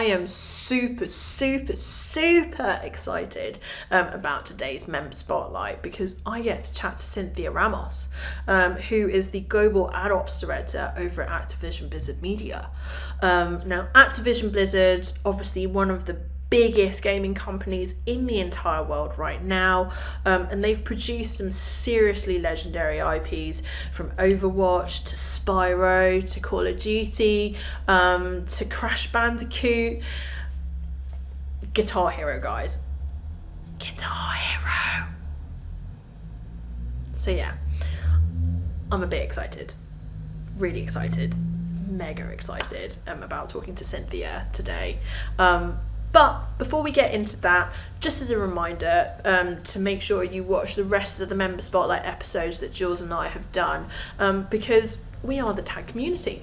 am super, super, super excited about today's member spotlight because I get to chat to Cynthia Ramos, who is the global ad ops director over at Activision Blizzard Media. Now, Activision Blizzard, obviously one of the biggest gaming companies in the entire world right now, and they've produced some seriously legendary IPs from Overwatch to Spyro to Call of Duty to Crash Bandicoot. Guitar Hero, guys. Guitar Hero. So yeah, I'm a bit excited, really excited, mega excited about talking to Cynthia today. But before we get into that, just as a reminder to make sure you watch the rest of the Member Spotlight episodes that Jules and I have done, because we are the tag community.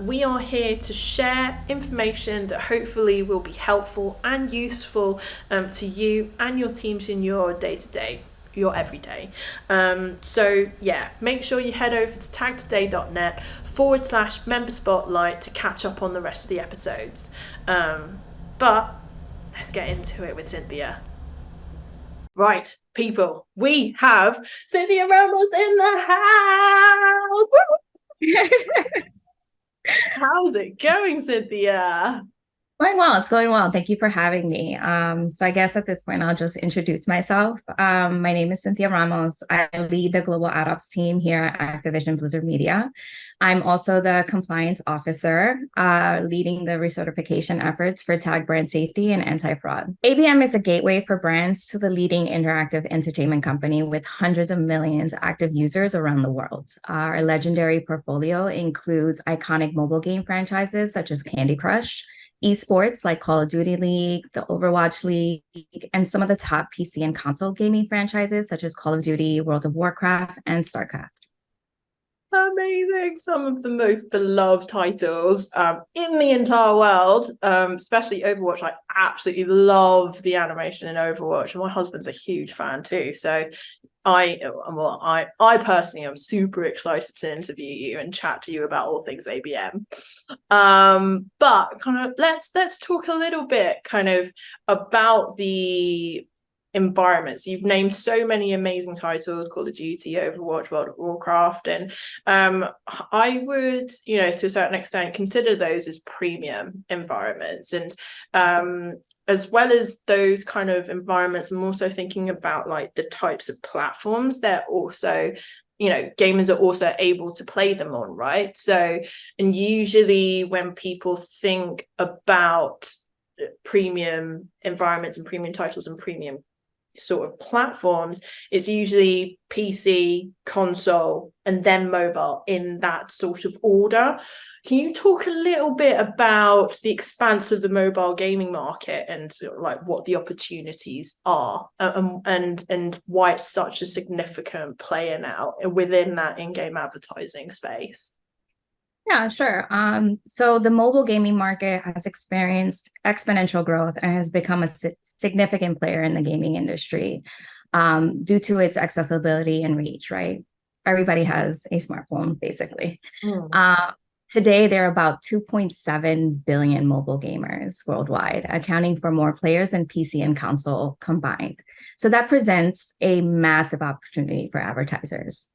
We are here to share information that hopefully will be helpful and useful to you and your teams in your day-to-day, your everyday. So yeah, make sure you head over to tagtoday.net/member spotlight to catch up on the rest of the episodes. But let's get into it with Cynthia. Right, people, we have Cynthia Ramos in the house. How's it going, Cynthia? Going well. It's going well. Thank you for having me. So I guess at this point, I'll just introduce myself. My name is Cynthia Ramos. I lead the global ad ops team here at Activision Blizzard Media. I'm also the compliance officer, leading the recertification efforts for tag brand safety and anti-fraud. ABM is a gateway for brands to the leading interactive entertainment company with hundreds of millions of active users around the world. Our legendary portfolio includes iconic mobile game franchises such as Candy Crush, esports like Call of Duty League, the Overwatch League, and some of the top PC and console gaming franchises such as Call of Duty, World of Warcraft, and StarCraft. Amazing. Some of the most beloved titles in the entire world, especially Overwatch. I absolutely love the animation in Overwatch, and my husband's a huge fan too. So I personally am super excited to interview you and chat to you about all things ABM. But kind of let's talk a little bit kind of about the environments. You've named so many amazing titles: Call of Duty, Overwatch, World of Warcraft, and I would, to a certain extent, consider those as premium environments. And as well as those kind of environments, I'm also thinking about like the types of platforms they're also, gamers are also able to play them on, right? So, and usually when people think about premium environments and premium titles and premium sort of platforms, it's usually PC, console, and then mobile in that sort of order. Can you talk a little bit about the expanse of the mobile gaming market and like what the opportunities are, and why it's such a significant player now within that in-game advertising space? Yeah, sure. So the mobile gaming market has experienced exponential growth and has become a significant player in the gaming industry due to its accessibility and reach, right? Everybody has a smartphone, basically. Today, there are about 2.7 billion mobile gamers worldwide, accounting for more players than PC and console combined. So that presents a massive opportunity for advertisers.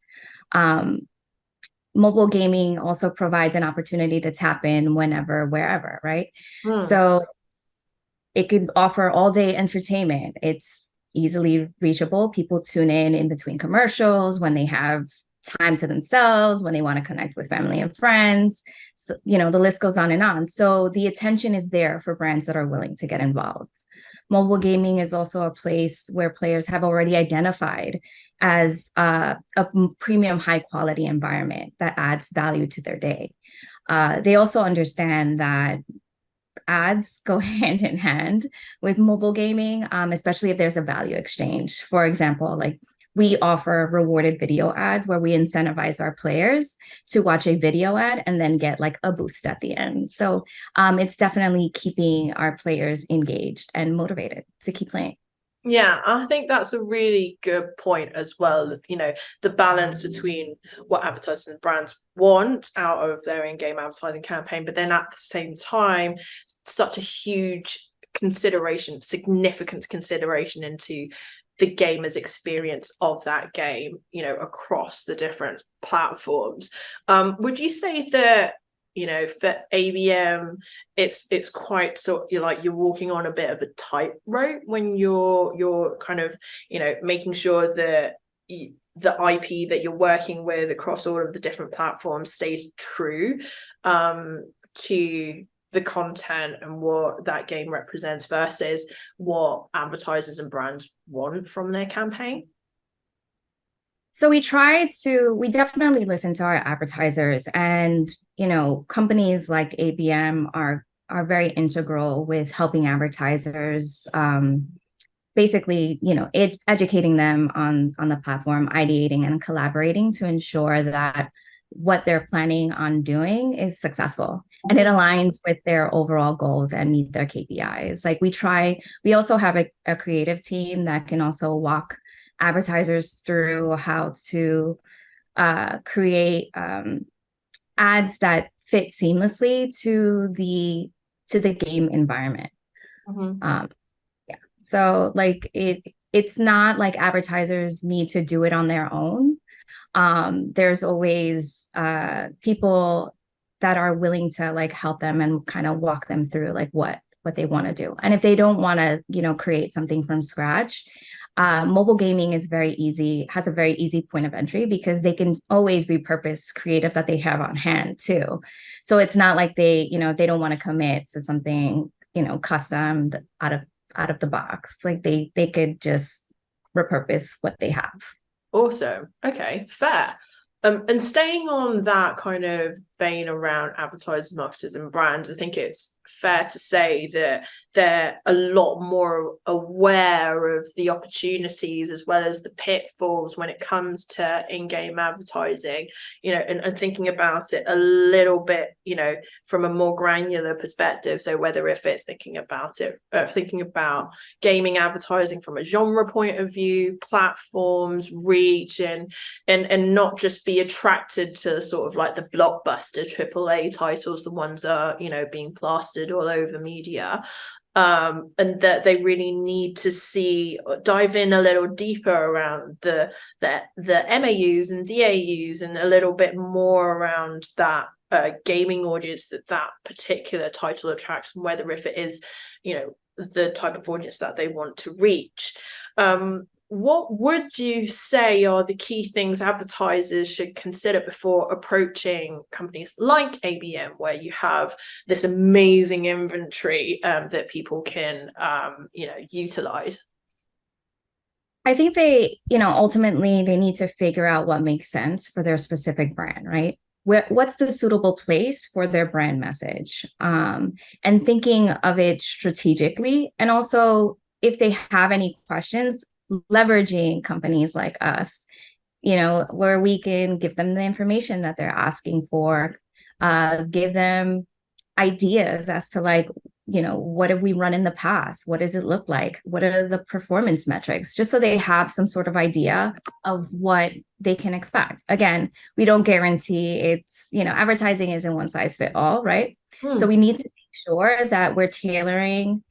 Mobile gaming also provides an opportunity to tap in whenever, wherever, right? So it could offer all day entertainment. It's easily reachable. People tune in between commercials, when they have time to themselves, when they want to connect with family and friends. So, the list goes on and on. So the attention is there for brands that are willing to get involved. Mobile gaming is also a place where players have already identified as a premium high quality environment that adds value to their day. They also understand that ads go hand in hand with mobile gaming, especially if there's a value exchange. For example, like we offer rewarded video ads where we incentivize our players to watch a video ad and then get like a boost at the end. So it's definitely keeping our players engaged and motivated to keep playing. Yeah, I think that's a really good point as well. You know, the balance between what advertisers and brands want out of their in-game advertising campaign, but then at the same time, such a huge consideration, significant consideration into the gamer's experience of that game, you know, across the different platforms. Would you say that, you know, for ABM, it's quite sort, you're like, you're walking on a bit of a tightrope when you're kind of, you know, making sure that the IP that you're working with across all of the different platforms stays true to the content and what that game represents versus what advertisers and brands want from their campaign? So we definitely listen to our advertisers, and, you know, companies like ABM are very integral with helping advertisers, basically, you know, educating them on the platform, ideating and collaborating to ensure that what they're planning on doing is successful and it aligns with their overall goals and meet their KPIs. Like we also have a creative team that can also walk advertisers through how to create ads that fit seamlessly to the game environment. Mm-hmm. Yeah. So like it's not like advertisers need to do it on their own. There's always people that are willing to like help them and kind of walk them through like what they want to do. And if they don't want to, you know, create something from scratch, mobile gaming is has a very easy point of entry because they can always repurpose creative that they have on hand too. So it's not like they don't want to commit to something, you know, custom out of the box. Like they could just repurpose what they have. Awesome. Okay, fair. And staying on that kind of vein around advertisers, marketers, and brands, I think it's fair to say that they're a lot more aware of the opportunities as well as the pitfalls when it comes to in-game advertising, you know, and thinking about it a little bit, you know, from a more granular perspective. So whether if it's thinking about gaming advertising from a genre point of view, platforms, reach, and not just be attracted to sort of like the blockbuster AAA titles, the ones that are, you know, being plastered all over media, and that they really need to dive in a little deeper around the MAUs and DAUs and a little bit more around that gaming audience that particular title attracts, and whether if it is, you know, the type of audience that they want to reach. What would you say are the key things advertisers should consider before approaching companies like ABM, where you have this amazing inventory that people can, you know, utilize? I think ultimately they need to figure out what makes sense for their specific brand, right? What's the suitable place for their brand message? And thinking of it strategically. And also, if they have any questions, leveraging companies like us, you know, where we can give them the information that they're asking for, give them ideas as to like, you know, what have we run in the past? What does it look like? What are the performance metrics? Just so they have some sort of idea of what they can expect. Again, we don't guarantee it's, you know, advertising isn't one size fit all, right? So we need to make sure that we're tailoring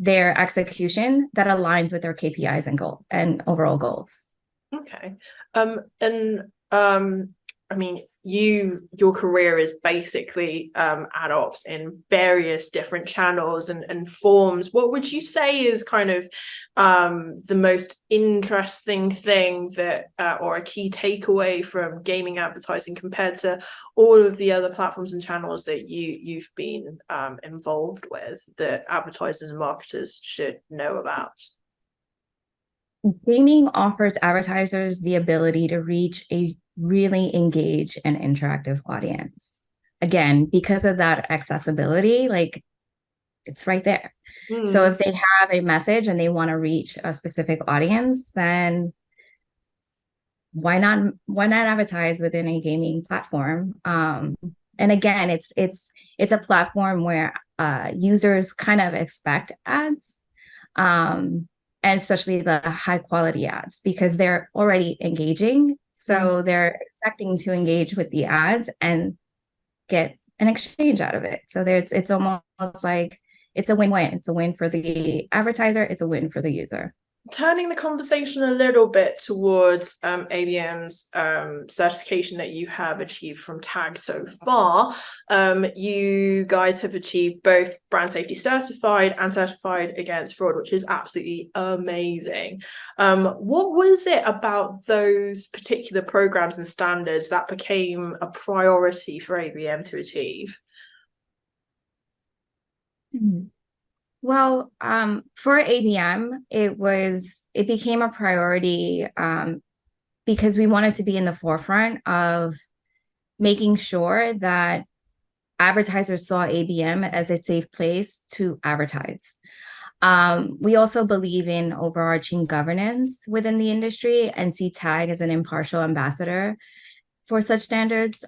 their execution that aligns with their KPIs and overall goals. Okay. I mean, your career is basically ad ops in various different channels and forms. What would you say is kind of the most interesting thing that or a key takeaway from gaming advertising compared to all of the other platforms and channels that you've been involved with that advertisers and marketers should know about? Gaming offers advertisers the ability to reach a really engaged and interactive audience. Again, because of that accessibility, like it's right there. So if they have a message and they want to reach a specific audience, then why not advertise within a gaming platform? And again, it's a platform where users kind of expect ads. and especially the high quality ads, because they're already engaging. So they're expecting to engage with the ads and get an exchange out of it. So it's almost like it's a win-win. It's a win for the advertiser. It's a win for the user. Turning the conversation a little bit towards ABM's certification that you have achieved from TAG so far, you guys have achieved both brand safety certified and certified against fraud, which is absolutely amazing. What was it about those particular programs and standards that became a priority for ABM to achieve? Well, for ABM, it became a priority because we wanted to be in the forefront of making sure that advertisers saw ABM as a safe place to advertise. We also believe in overarching governance within the industry and see TAG as an impartial ambassador for such standards.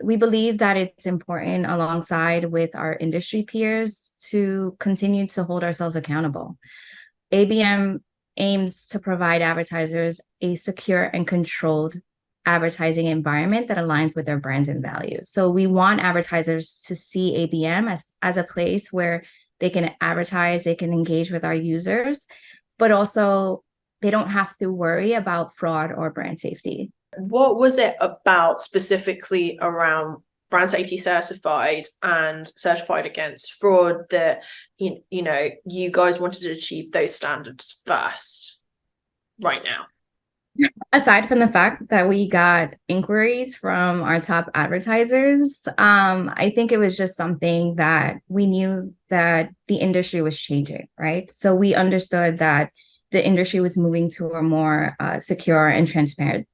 We believe that it's important alongside with our industry peers to continue to hold ourselves accountable. ABM aims to provide advertisers a secure and controlled advertising environment that aligns with their brands and values. So we want advertisers to see ABM as a place where they can advertise, they can engage with our users, but also they don't have to worry about fraud or brand safety. What was it about specifically around brand safety certified and certified against fraud that you guys wanted to achieve those standards first right now? Aside from the fact that we got inquiries from our top advertisers, I think it was just something that we knew that the industry was changing, right? So we understood that the industry was moving to a more secure and transparent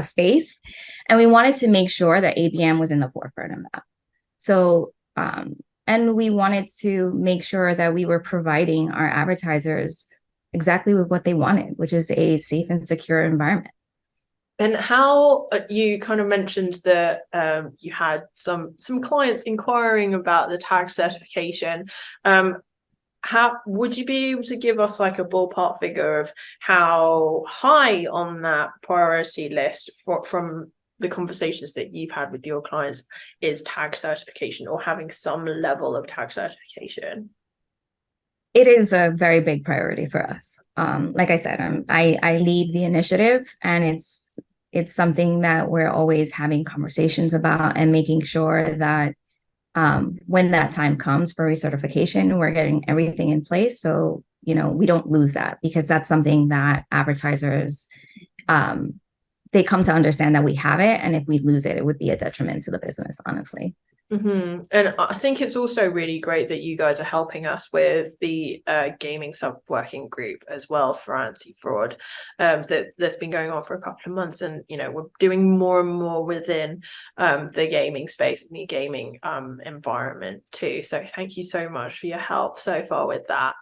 space. And we wanted to make sure that ABM was in the forefront of that. So, and we wanted to make sure that we were providing our advertisers exactly with what they wanted, which is a safe and secure environment. And how you kind of mentioned that you had some clients inquiring about the TAG certification. How would you be able to give us like a ballpark figure of how high on that priority list from the conversations that you've had with your clients is TAG certification or having some level of TAG certification? It is a very big priority for us. Like I said, I lead the initiative, and it's something that we're always having conversations about and making sure that when that time comes for recertification, we're getting everything in place. So, we don't lose that, because that's something that advertisers, they come to understand that we have it. And if we lose it, it would be a detriment to the business, honestly. And I think it's also really great that you guys are helping us with the gaming sub-working group as well for anti-fraud that's been going on for a couple of months, and we're doing more and more within the gaming space and the gaming environment too. So thank you so much for your help so far with that.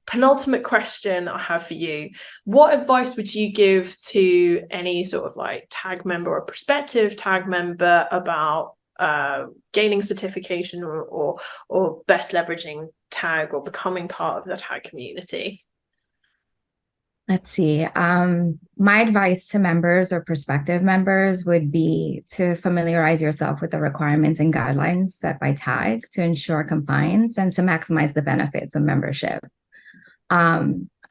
Penultimate question I have for you: what advice would you give to any sort of like TAG member or prospective TAG member about gaining certification or best leveraging TAG or becoming part of the TAG community? Let's see. My advice to members or prospective members would be to familiarize yourself with the requirements and guidelines set by TAG to ensure compliance and to maximize the benefits of membership.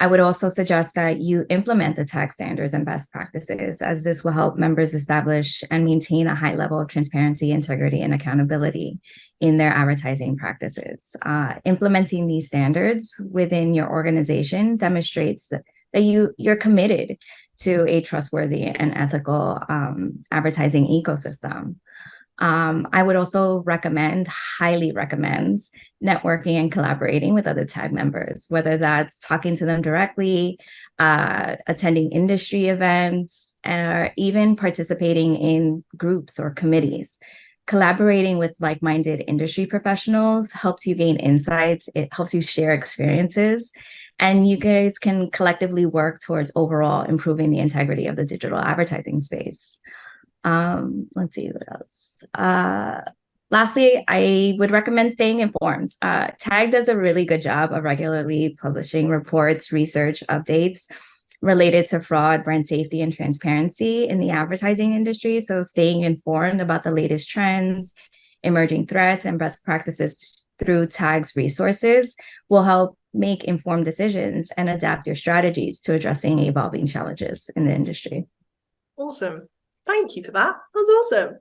I would also suggest that you implement the TAG standards and best practices, as this will help members establish and maintain a high level of transparency, integrity, and accountability in their advertising practices. Implementing these standards within your organization demonstrates that you're committed to a trustworthy and ethical advertising ecosystem. I would also highly recommend networking and collaborating with other TAG members, whether that's talking to them directly, attending industry events, or even participating in groups or committees. Collaborating with like-minded industry professionals helps you gain insights. It helps you share experiences, and you guys can collectively work towards overall improving the integrity of the digital advertising space. Let's see what else. Lastly, I would recommend staying informed. TAG does a really good job of regularly publishing reports, research, updates related to fraud, brand safety, and transparency in the advertising industry. So staying informed about the latest trends, emerging threats, and best practices through TAG's resources will help make informed decisions and adapt your strategies to addressing evolving challenges in the industry. Awesome. Thank you for that. That was awesome.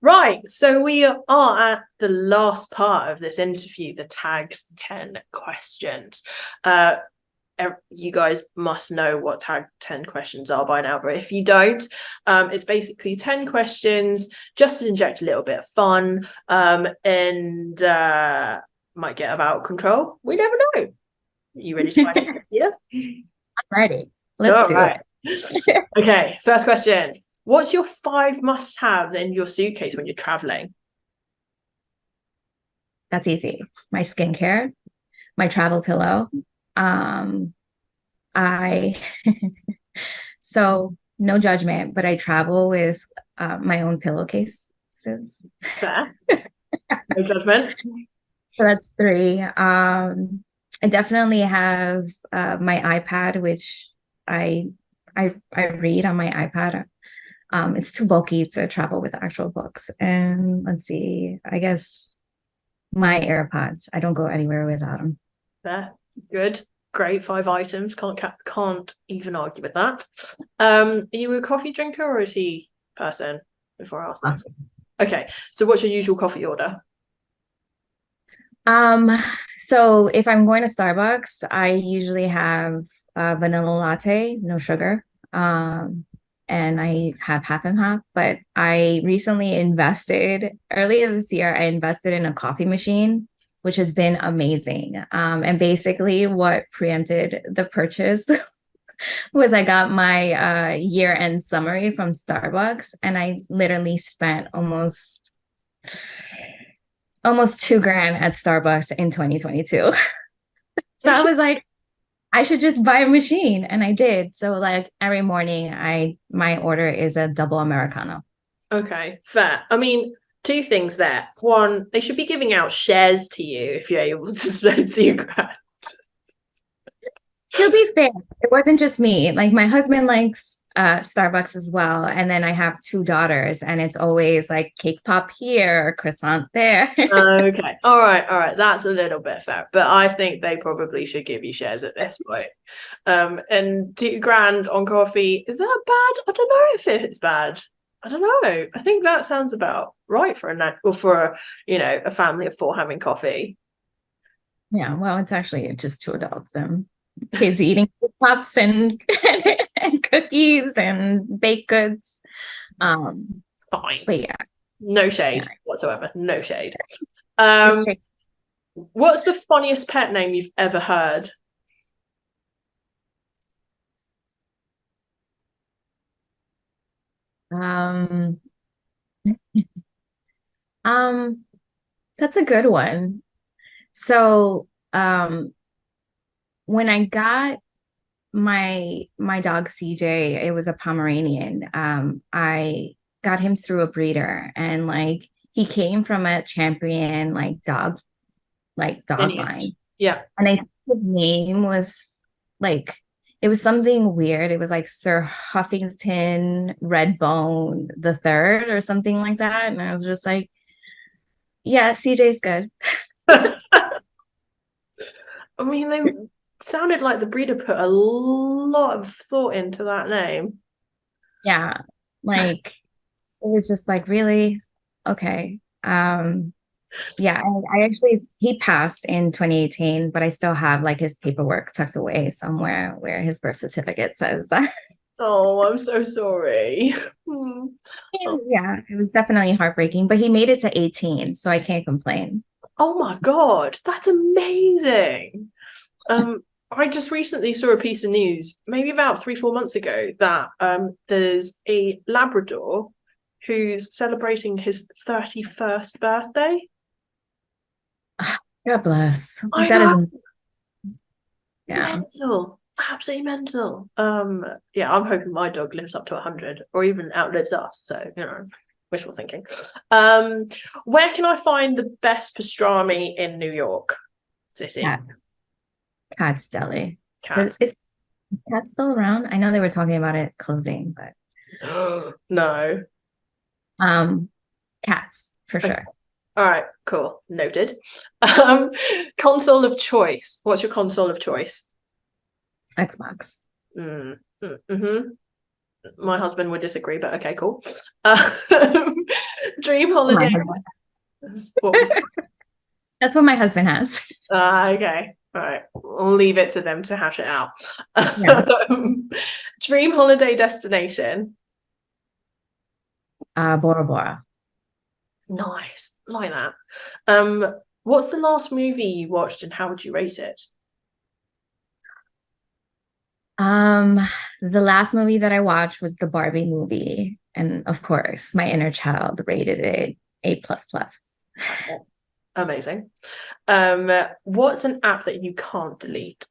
Right, so we are at the last part of this interview, the TAG's 10 questions. You guys must know what TAG 10 questions are by now, but if you don't, it's basically 10 questions just to inject a little bit of fun, and might get out of control. We never know. Are you ready to find out? Yeah? I'm ready. Let's do it. Okay, first question. What's your 5 must-have in your suitcase when you're traveling? That's easy. My skincare, my travel pillow. So no judgment, but I travel with my own pillowcases. Fair. No judgment. So that's 3. I definitely have my iPad, which I read on my iPad. It's too bulky to travel with actual books. And let's see, I guess my AirPods. I don't go anywhere without them. Fair. Good. Great 5 items. Can't even argue with that. Are you a coffee drinker or a tea person? Before I ask that. Okay. So what's your usual coffee order? So if I'm going to Starbucks, I usually have a vanilla latte, no sugar. And I have half and half, but I recently earlier this year, I invested in a coffee machine, which has been amazing. And basically what preempted the purchase was I got my year-end summary from Starbucks, and I literally spent almost $2,000 at Starbucks in 2022. So I was like, I should just buy a machine, and I did. So like every morning my order is a double Americano. Okay, fair. I mean, 2 things there. 1, they should be giving out shares to you if you're able to spend $2,000. To be fair, it wasn't just me. Like my husband likes Starbucks as well. And then I have 2 daughters, and it's always like cake pop here, croissant there. Okay. All right. That's a little bit fair. But I think they probably should give you shares at this point. And $2,000 on coffee, is that bad? I don't know if it's bad. I don't know. I think that sounds about right for a family of 4 having coffee. Yeah, well, it's actually just 2 adults and kids eating pops and cookies and baked goods. Fine. But yeah. No shade whatsoever. No shade. What's the funniest pet name you've ever heard? That's a good one. So when I got my dog CJ, it was a Pomeranian. I got him through a breeder, and like he came from a champion dog line. Yeah. And I think his name was like, it was something weird. It was like Sir Huffington Redbone the Third or something like that. And I was just like, yeah, CJ's good. I mean, they sounded like the breeder put a lot of thought into that name. Yeah, like it was just like, really? Okay. Yeah, he passed in 2018, but I still have like his paperwork tucked away somewhere where his birth certificate says that. Oh, I'm so sorry. Yeah, it was definitely heartbreaking, but he made it to 18, so I can't complain. Oh my God, that's amazing. I just recently saw a piece of news, maybe about 3-4 months ago, that there's a Labrador who's celebrating his 31st birthday. God bless. I That know. is, yeah. Mental. Absolutely mental. Yeah, I'm hoping my dog lives up to 100 or even outlives us. So, wishful thinking. Where can I find the best pastrami in New York City? Cat's Deli. Cats. Is Cat still around? I know they were talking about it closing, but No. Cats for sure. All right, cool. Noted. Console of choice. What's your console of choice? Xbox. My husband would disagree, but okay, cool. Dream holiday. That's what my husband has. Okay. All right. We'll leave it to them to hash it out. Yeah. Dream holiday destination. Bora Bora. Nice. Like that. What's the last movie you watched and how would you rate it? The last movie that I watched was the Barbie movie. And of course, my inner child rated it A++. Amazing. What's an app that you can't delete?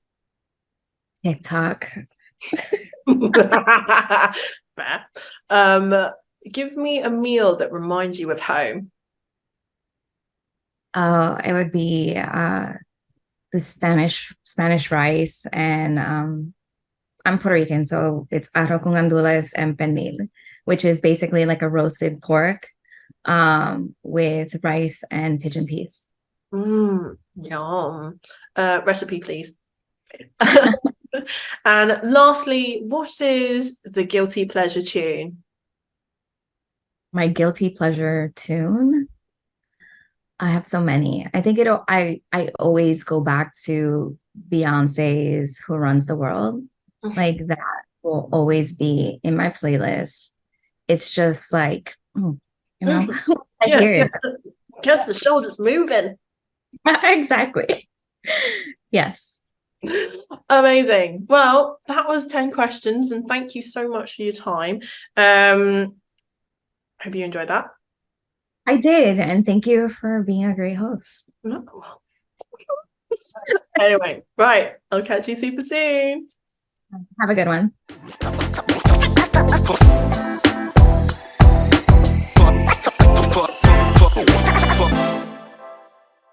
TikTok. Fair. Give me a meal that reminds you of home. Oh, it would be the Spanish rice, and I'm Puerto Rican, so it's arroz con gandules and pernil, which is basically like a roasted pork with rice and pigeon peas. Yum. Recipe, please. And lastly, what is the guilty pleasure tune? My guilty pleasure tune? I have so many. I think I always go back to Beyonce's Who Runs the World. Like that will always be in my playlist. It's just like, yeah, guess the shoulder's moving. Exactly. Yes. Amazing. Well, that was 10 questions, and thank you so much for your time. Hope you enjoyed that. I did, and thank you for being a great host. Anyway, right. I'll catch you super soon. Have a good one.